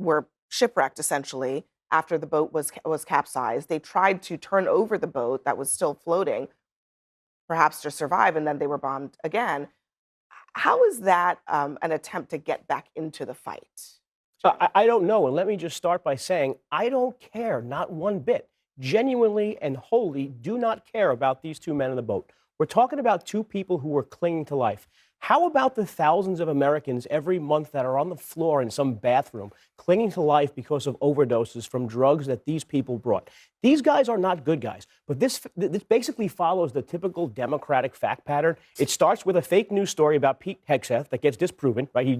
were shipwrecked essentially after the boat was capsized. They tried to turn over the boat that was still floating, perhaps to survive, and then they were bombed again. How is that an attempt to get back into the fight? I don't know. And let me just start by saying I don't care, not one bit. Genuinely and wholly do not care about these two men in the boat. We're talking about two people who were clinging to life. How about the thousands of Americans every month that are on the floor in some bathroom clinging to life because of overdoses from drugs that these people brought? These guys are not good guys, but this basically follows the typical Democratic fact pattern. It starts with a fake news story about Pete Hegseth that gets disproven, right? He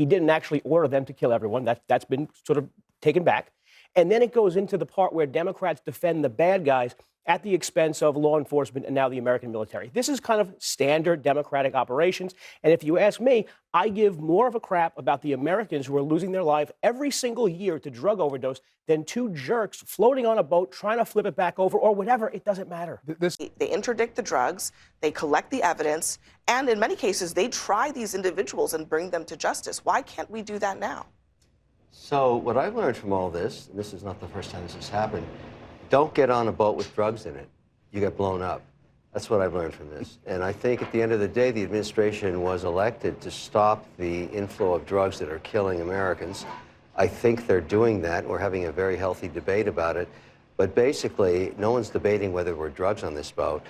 didn't actually order them to kill everyone. That's been sort of taken back. And then it goes into the part where Democrats defend the bad guys at the expense of law enforcement and now the American military. This is kind of standard Democratic operations. And if you ask me, I give more of a crap about the Americans who are losing their life every single year to drug overdose than two jerks floating on a boat trying to flip it back over or whatever. It doesn't matter. They interdict the drugs, they collect the evidence, and in many cases, they try these individuals and bring them to justice. Why can't we do that now? So what I've learned from all this, and this is not the first time this has happened, don't get on a boat with drugs in it. You get blown up. That's what I've learned from this. And I think at the end of the day, the administration was elected to stop the inflow of drugs that are killing Americans. I think they're doing that. We're having a very healthy debate about it. But basically, no one's debating whether there were drugs on this boat.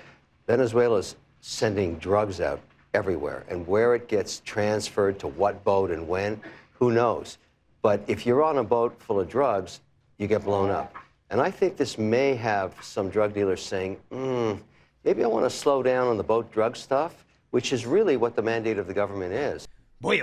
Venezuela's sending drugs out everywhere. And where it gets transferred to what boat and when, who knows? But if you're on a boat full of drugs, you get blown up. And I think this may have some drug dealers saying, maybe I want to slow down on the boat drug stuff, which is really what the mandate of the government is. Boy.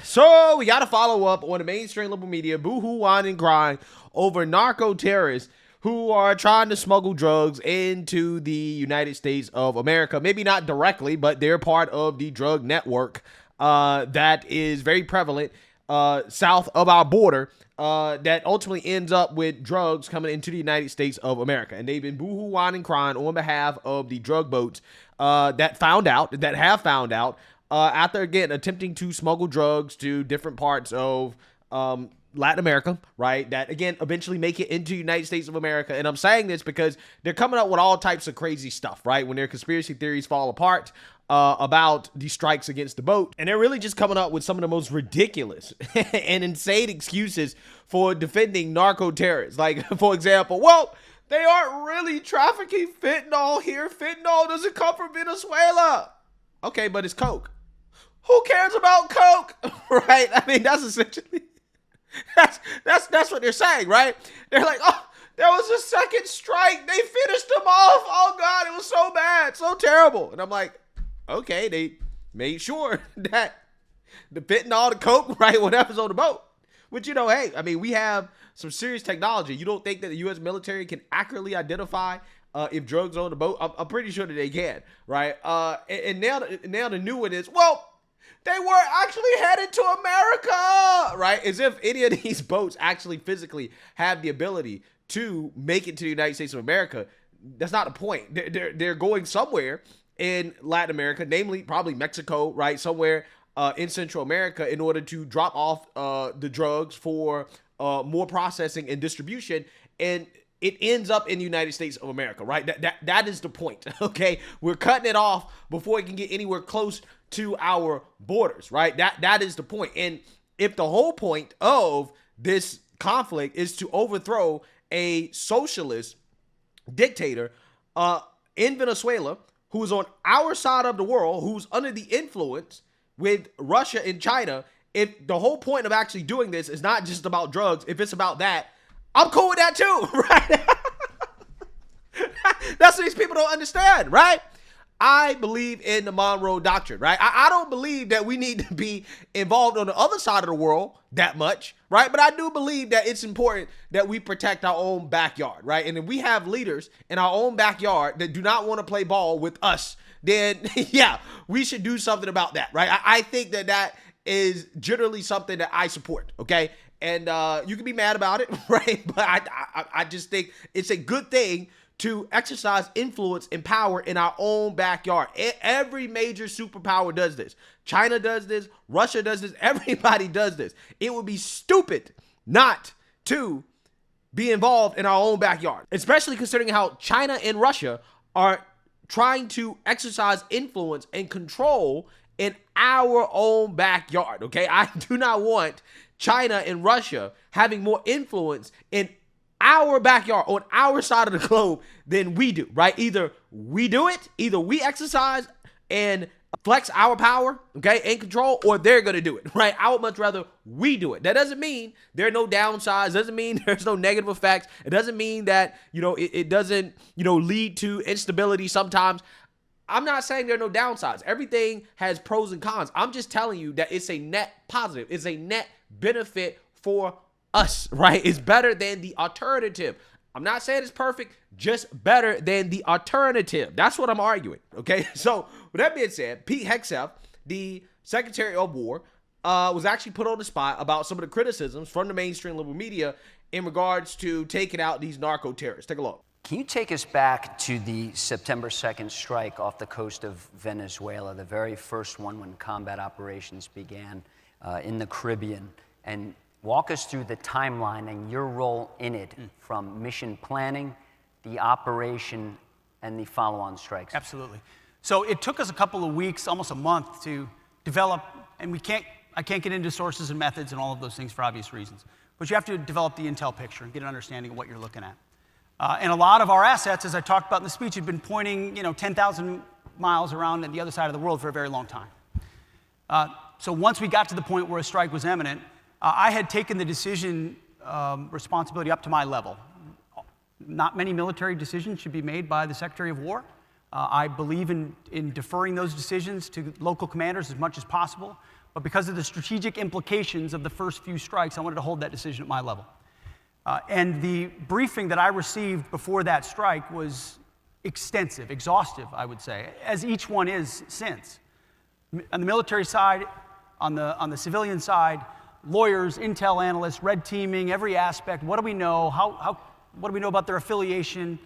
So we got to follow up on the mainstream liberal media boo-hoo, whine, and crying over narco-terrorists who are trying to smuggle drugs into the United States of America. Maybe not directly, but they're part of the drug network that is very prevalent south of our border. That ultimately ends up with drugs coming into the United States of America. And they've been boohoo, whining, crying on behalf of the drug boats that have found out, after, again, attempting to smuggle drugs to different parts of Latin America, right, that, again, eventually make it into the United States of America. And I'm saying this because they're coming up with all types of crazy stuff, right, when their conspiracy theories fall apart about the strikes against the boat. And they're really just coming up with some of the most ridiculous and insane excuses for defending narco-terrorists. Like, for example, well, they aren't really trafficking fentanyl here. Fentanyl doesn't come from Venezuela. Okay, but it's coke. Who cares about coke? Right? I mean, that's essentially, that's what they're saying, right? They're like, oh, there was a second strike. They finished them off. Oh, God, it was so bad, so terrible. And I'm like, okay, they made sure that the fentanyl, the coke, right, whatever's on the boat. Which, you know, hey, I mean, we have some serious technology. You don't think that the U.S. military can accurately identify if drugs are on the boat? I'm pretty sure that they can, right? And now the new one is, well, they were actually headed to America, right? As if any of these boats actually physically have the ability to make it to the United States of America. That's not the point. They're going somewhere in Latin America, namely probably Mexico, right? Somewhere in Central America in order to drop off the drugs for more processing and distribution. And it ends up in the United States of America, right? That is the point, okay? We're cutting it off before it can get anywhere close to our borders, right? That is the point. And if the whole point of this conflict is to overthrow a socialist dictator in Venezuela, who's on our side of the world, who's under the influence with Russia and China, if the whole point of actually doing this is not just about drugs, if it's about that, I'm cool with that too, right? That's what these people don't understand, right? I believe in the Monroe Doctrine, right? I don't believe that we need to be involved on the other side of the world that much, right? But I do believe that it's important that we protect our own backyard, right? And if we have leaders in our own backyard that do not want to play ball with us, then yeah, we should do something about that, right? I think that is generally something that I support, okay? And you can be mad about it, right? But I just think it's a good thing to exercise influence and power in our own backyard. Every major superpower does this. China does this. Russia does this. Everybody does this. It would be stupid not to be involved in our own backyard, especially considering how China and Russia are trying to exercise influence and control in our own backyard, okay? I do not want China and Russia having more influence in our backyard, on our side of the globe than we do, right? Either we do it, either we exercise and flex our power, okay, and control, or they're going to do it, right? I would much rather we do it. That doesn't mean there are no downsides. Doesn't mean there's no negative effects. It doesn't mean that, it doesn't, lead to instability sometimes. I'm not saying there are no downsides. Everything has pros and cons. I'm just telling you that it's a net positive. It's a net benefit for us, right? It's better than the alternative. I'm not saying it's perfect, just better than the alternative. That's what I'm arguing, okay? So with that being said, Pete Hegseth, the Secretary of War, was actually put on the spot about some of the criticisms from the mainstream liberal media in regards to taking out these narco terrorists. Take a look. Can you take us back to the September 2nd strike off the coast of Venezuela, the very first one when combat operations began in the Caribbean, and walk us through the timeline and your role in it from mission planning, the operation, and the follow-on strikes? Absolutely. So it took us a couple of weeks, almost a month, to develop, and I can't get into sources and methods and all of those things for obvious reasons, but you have to develop the intel picture and get an understanding of what you're looking at. And a lot of our assets, as I talked about in the speech, had been pointing 10,000 miles around at the other side of the world for a very long time. So once we got to the point where a strike was imminent, I had taken the decision responsibility up to my level. Not many military decisions should be made by the Secretary of War. I believe in deferring those decisions to local commanders as much as possible. But because of the strategic implications of the first few strikes, I wanted to hold that decision at my level. And the briefing that I received before that strike was extensive, exhaustive, I would say, as each one is since. On the military side, on the civilian side, lawyers, intel analysts, red teaming, every aspect. What do we know? What do we know about their affiliation?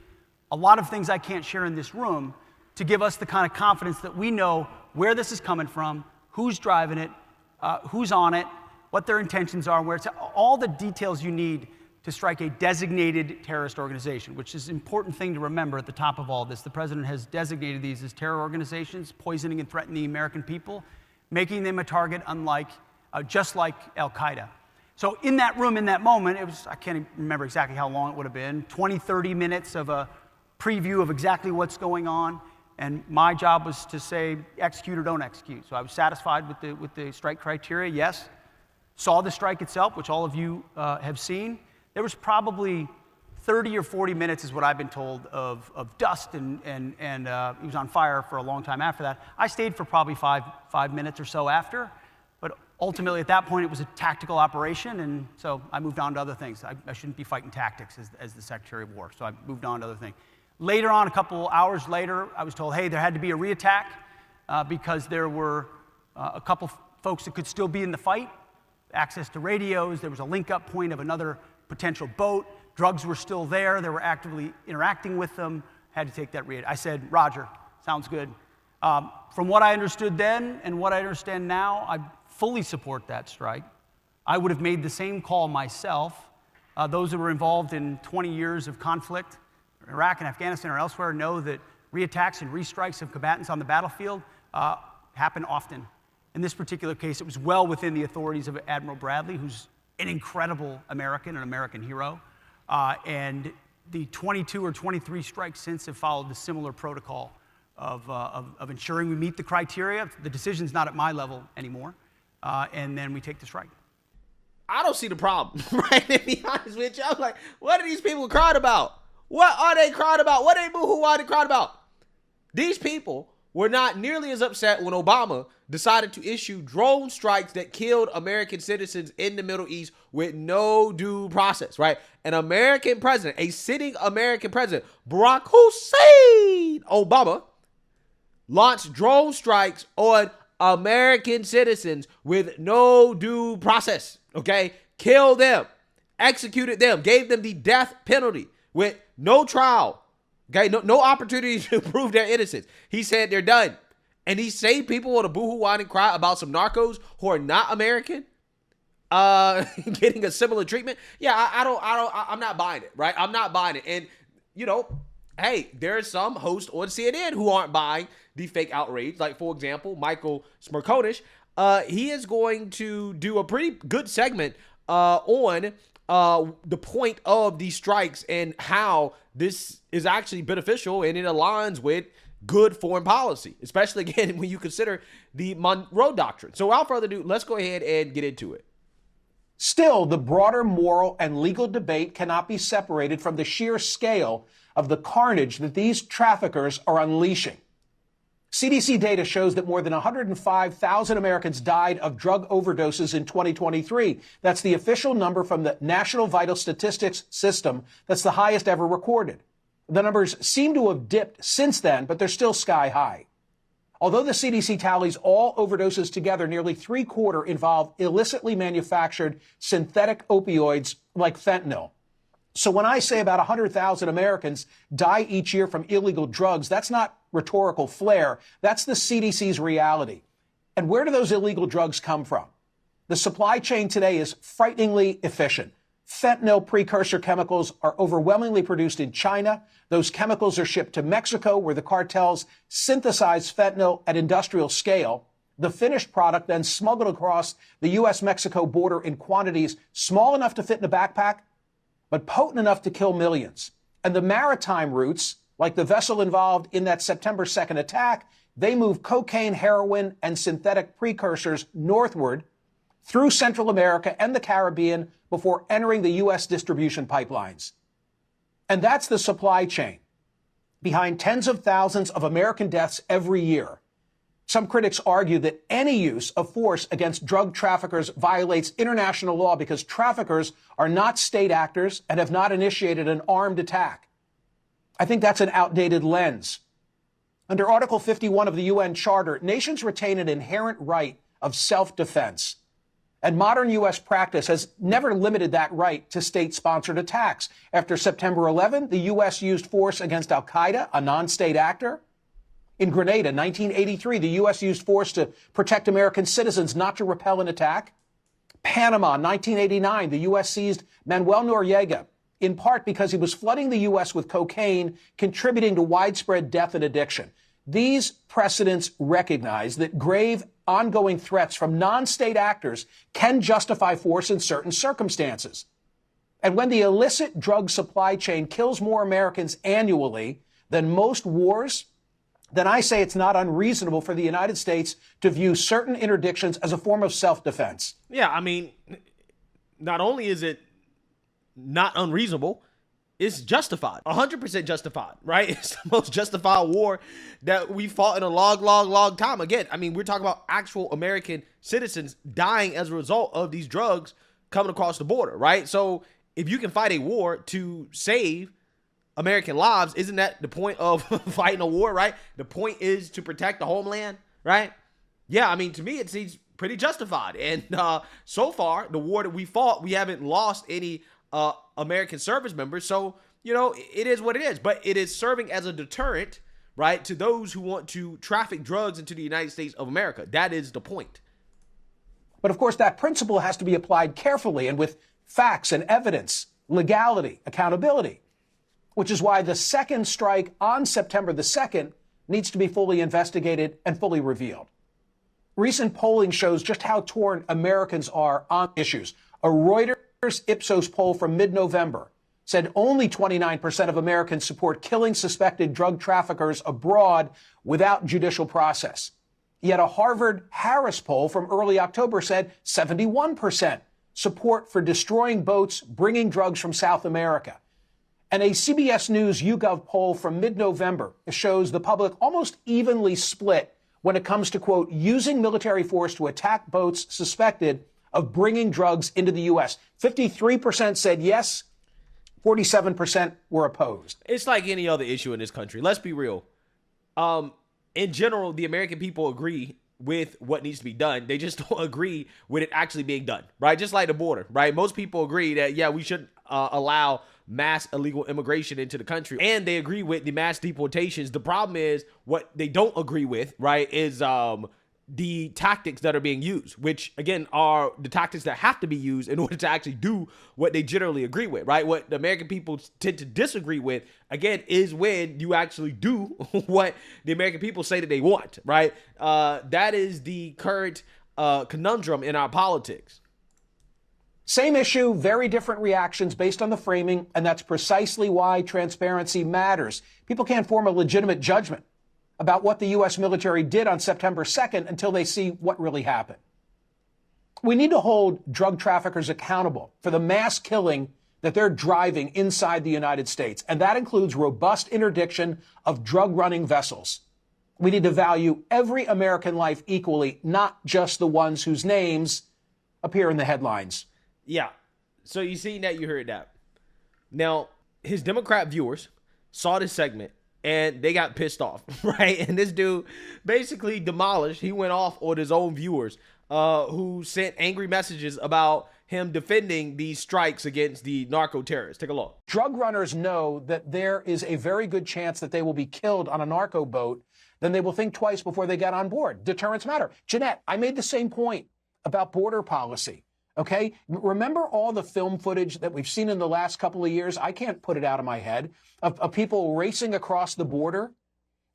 A lot of things I can't share in this room to give us the kind of confidence that we know where this is coming from, who's driving it, who's on it, what their intentions are, where it's all the details you need to strike a designated terrorist organization, which is an important thing to remember at the top of all this. The president has designated these as terror organizations, poisoning and threatening the American people, making them a target just like Al-Qaeda. So in that room, in that moment, it was, I can't even remember exactly how long it would have been, 20, 30 minutes of a preview of exactly what's going on. And my job was to say, execute or don't execute. So I was satisfied with the strike criteria, yes. Saw the strike itself, which all of you have seen. There was probably 30 or 40 minutes, is what I've been told, of dust, and it was on fire for a long time after that. I stayed for probably five minutes or so after, but ultimately at that point it was a tactical operation, and so I moved on to other things. I shouldn't be fighting tactics as the Secretary of War, so I moved on to other things. Later on, a couple hours later, I was told, hey, there had to be a reattack because there were a couple folks that could still be in the fight, access to radios, there was a link-up point of another potential boat, drugs were still there, they were actively interacting with them, had to take that read. I said, Roger, sounds good. From what I understood then and what I understand now, I fully support that strike. I would have made the same call myself. Those who were involved in 20 years of conflict, Iraq and Afghanistan or elsewhere, know that reattacks and restrikes of combatants on the battlefield happen often. In this particular case, it was well within the authorities of Admiral Bradley, who's an incredible American, an American hero. And the 22 or 23 strikes since have followed the similar protocol of ensuring we meet the criteria. The decision's not at my level anymore. And then we take the strike. I don't see the problem, right? To be honest with you, I'm like, what are these people crying about? What are they crying about? What are they boo-hoo-wah crying about? These people were not nearly as upset when Obama decided to issue drone strikes that killed American citizens in the Middle East with no due process, right? An American president, a sitting American president, Barack Hussein Obama, launched drone strikes on American citizens with no due process, okay? Killed them, executed them, gave them the death penalty with no trial, Okay, no opportunity to prove their innocence. He said they're done. And these same people want to boohoo, whine, and cry about some narcos who are not American getting a similar treatment. Yeah, I'm not buying it, right? I'm not buying it. And, you know, hey, there are some hosts on CNN who aren't buying the fake outrage. Like, for example, Michael Smerconish. He is going to do a pretty good segment on the point of these strikes and how this is actually beneficial and it aligns with good foreign policy, especially, again, when you consider the Monroe Doctrine. So without further ado, let's go ahead and get into it. Still, the broader moral and legal debate cannot be separated from the sheer scale of the carnage that these traffickers are unleashing. CDC data shows that more than 105,000 Americans died of drug overdoses in 2023. That's the official number from the National Vital Statistics System. That's the highest ever recorded. The numbers seem to have dipped since then, but they're still sky high. Although the CDC tallies all overdoses together, nearly three-quarters involve illicitly manufactured synthetic opioids like fentanyl. So when I say about 100,000 Americans die each year from illegal drugs, that's not rhetorical flair. That's the CDC's reality. And where do those illegal drugs come from? The supply chain today is frighteningly efficient. Fentanyl precursor chemicals are overwhelmingly produced in China. Those chemicals are shipped to Mexico, where the cartels synthesize fentanyl at industrial scale. The finished product then smuggled across the U.S.-Mexico border in quantities small enough to fit in a backpack, but potent enough to kill millions. And the maritime routes, like the vessel involved in that September 2nd attack, they move cocaine, heroin, and synthetic precursors northward through Central America and the Caribbean before entering the U.S. distribution pipelines. And that's the supply chain behind tens of thousands of American deaths every year. Some critics argue that any use of force against drug traffickers violates international law because traffickers are not state actors and have not initiated an armed attack. I think that's an outdated lens. Under Article 51 of the UN Charter, nations retain an inherent right of self-defense. And modern U.S. practice has never limited that right to state-sponsored attacks. After September 11, the U.S. used force against al-Qaeda, a non-state actor. In Grenada, 1983, the U.S. used force to protect American citizens, not to repel an attack. Panama, 1989, the U.S. seized Manuel Noriega, in part because he was flooding the U.S. with cocaine, contributing to widespread death and addiction. These precedents recognize that grave, ongoing threats from non-state actors can justify force in certain circumstances. And when the illicit drug supply chain kills more Americans annually than most wars, then I say it's not unreasonable for the United States to view certain interdictions as a form of self-defense. Yeah, I mean, not only is it not unreasonable, it's justified. 100% justified, right? It's the most justified war that we fought in a long time. Again, I mean, we're talking about actual American citizens dying as a result of these drugs coming across the border, right? So if you can fight a war to save American lives, isn't that the point of fighting a war, right? The point is to protect the homeland, right? Yeah, I mean, to me, it seems pretty justified. And so far, the war that we fought, we haven't lost any American service members. So, you know, it is what it is. But it is serving as a deterrent, right, to those who want to traffic drugs into the United States of America. That is the point. But of course, that principle has to be applied carefully and with facts and evidence, legality, accountability, which is why the second strike on September the 2nd needs to be fully investigated and fully revealed. Recent polling shows just how torn Americans are on issues. A Reuters Ipsos poll from mid-November said only 29% of Americans support killing suspected drug traffickers abroad without judicial process. Yet a Harvard-Harris poll from early October said 71% support for destroying boats bringing drugs from South America. And a CBS News YouGov poll from mid-November shows the public almost evenly split when it comes to, quote, using military force to attack boats suspected of bringing drugs into the U.S. 53% said yes, 47% were opposed. It's like any other issue in this country. Let's be real. In general, the American people agree with what needs to be done. They just don't agree with it actually being done, right? Just like the border, right? Most people agree that, yeah, we should allow mass illegal immigration into the country, and they agree with the mass deportations. The problem is what they don't agree with, right, is the tactics that are being used, which again are the tactics that have to be used in order to actually do what they generally agree with, right? What the American people tend to disagree with, again, is when you actually do what the American people say that they want, right? That is the current conundrum in our politics. Same issue, very different reactions based on the framing, and that's precisely why transparency matters. People can't form a legitimate judgment about what the U.S. military did on September 2nd until they see what really happened. We need to hold drug traffickers accountable for the mass killing that they're driving inside the United States, and that includes robust interdiction of drug-running vessels. We need to value every American life equally, not just the ones whose names appear in the headlines. Yeah. So you seen that, you heard that. Now, his Democrat viewers saw this segment and they got pissed off, right? And this dude basically demolished. He went off on his own viewers who sent angry messages about him defending these strikes against the narco terrorists. Take a look. Drug runners know that there is a very good chance that they will be killed on a narco boat. Then they will think twice before they get on board. Deterrence matter. Jeanette, I made the same point about border policy. Okay, remember all the film footage that we've seen in the last couple of years? I can't put it out of my head of people racing across the border.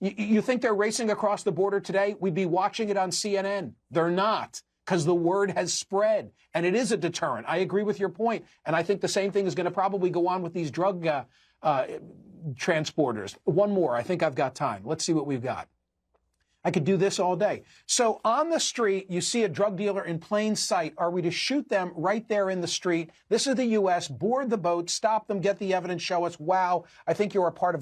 You think they're racing across the border today? We'd be watching it on CNN. They're not, because the word has spread, and it is a deterrent. I agree with your point, and I think the same thing is going to probably go on with these drug transporters. One more. I think I've got time. Let's see what we've got. I could do this all day. So on the street, you see a drug dealer in plain sight. Are we to shoot them right there in the street? This is the U.S. Board the boat, stop them, get the evidence, show us, wow, I think you're a part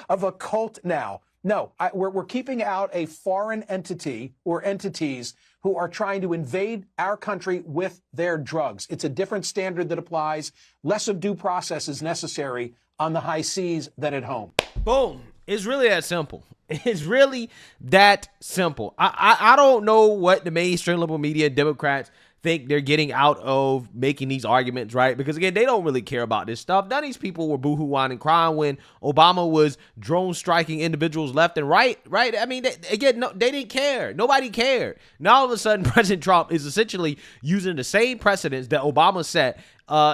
of a cult now. No, we're keeping out a foreign entity or entities who are trying to invade our country with their drugs. It's a different standard that applies. Less of due process is necessary on the high seas than at home. Boom. It's really that simple. It's really that simple. I don't know what the mainstream liberal media Democrats think they're getting out of making these arguments, right? Because again, they don't really care about this stuff. None of these people were boohoo whining crying when Obama was drone striking individuals left and right, right? I mean, they didn't care. Nobody cared. Now all of a sudden, President Trump is essentially using the same precedents that Obama set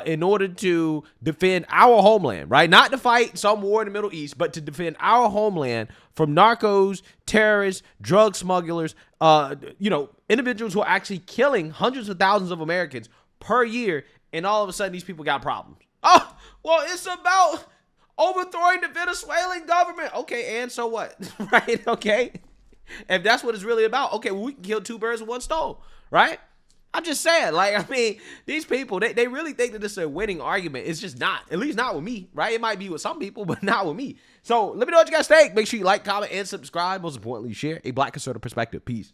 in order to defend our homeland, right? Not to fight some war in the Middle East, but to defend our homeland from narcos, terrorists, drug smugglers, individuals who are actually killing hundreds of thousands of Americans per year. And all of a sudden, these people got problems. Oh, well, it's about overthrowing the Venezuelan government. Okay, and so what? Right? Okay. If that's what it's really about, okay, well, we can kill two birds with one stone, right? I'm just saying, these people, they really think that this is a winning argument. It's just not. At least not with me, right? It might be with some people, but not with me. So let me know what you guys think. Make sure you like, comment, and subscribe. Most importantly, share a Black conservative perspective. Peace.